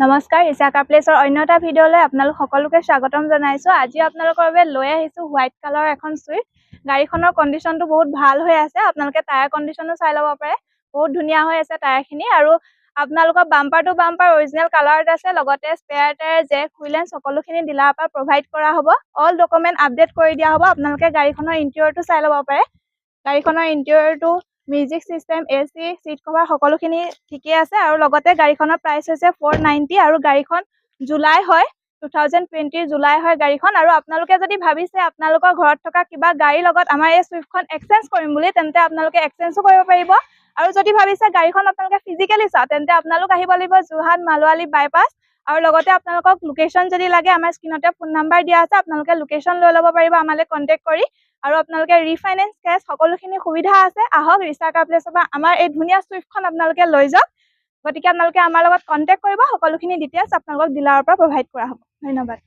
নমস্কাৰ, ইছাকা প্লেছৰ অন্য এটা ভিডিঅ'লৈ আপোনালোক সকলোকে স্বাগতম জনাইছোঁ। আজি আপোনালোকৰ বাবে লৈ আহিছোঁ হোৱাইট কালাৰ এখন চুইফ্ট। গাড়ীখনৰ কণ্ডিশ্যনটো বহুত ভাল হৈ আছে। আপোনালোকে টায়াৰ কণ্ডিশ্যনো চাই ল'ব পাৰে। বহুত ধুনীয়া হৈ আছে টায়াৰখিনি, আৰু আপোনালোকৰ বাম্পাৰ টু বাম্পাৰ অৰিজিনেল কালাৰত আছে। লগতে স্পেয়াৰ টায়াৰ, জেক, হুইলেঞ্চ সকলোখিনি ডিলাৰৰ পৰা প্ৰভাইড কৰা হ'ব। অল ডকুমেণ্ট আপডেট কৰি দিয়া হ'ব। আপোনালোকে গাড়ীখনৰ ইণ্টেৰিয়ৰটো চাই ল'ব পাৰে। গাড়ীখনৰ ইণ্টেৰিয়ৰটো music system, AC, seat cover সকলোখিনি ঠিকে আছে। আৰু লগতে গাড়ীখনৰ প্ৰাইচ হৈছে 490, আৰু গাড়ীখন জুলাই হয়, 2020 জুলাই হয় গাড়ীখন। আৰু আপোনালোকে যদি ভাবিছে আপোনালোকৰ ঘৰত থকা কিবা গাড়ীৰ লগত আমাৰ এই চুইফ্টখন এক্সচেঞ্জ কৰিম বুলি, তেন্তে আপোনালোকে এক্সচেঞ্জো কৰিব পাৰিব। আৰু যদি ভাবিছে গাড়ীখন আপোনালোকে ফিজিকেলি চাওঁ, তেন্তে আপোনালোক আহিব লাগিব যোৰহাট মালোৱালি বাইপাছ। আৰু লগতে আপোনালোকক লোকেশ্যন যদি লাগে, আমাৰ স্ক্ৰীণতে ফোন নাম্বাৰ দিয়া আছে, আপোনালোকে লোকেশ্যন লৈ ল'ব পাৰিব আমালৈ কণ্টেক্ট কৰি। আৰু আপোনালোকে ৰিফাইনেন্স, কেছ সকলোখিনি সুবিধা আছে। আহক ইছাকা প্লেছৰ পৰা আমাৰ এই ধুনীয়া চুইফ্টখন আপোনালোকে লৈ যাওক। গতিকে আপোনালোকে আমাৰ লগত কণ্টেক্ট কৰিব। সকলোখিনি ডিটেইলছ আপোনালোকক ডিলাৰৰ পৰা প্ৰভাইড কৰা হ'ব। ধন্যবাদ।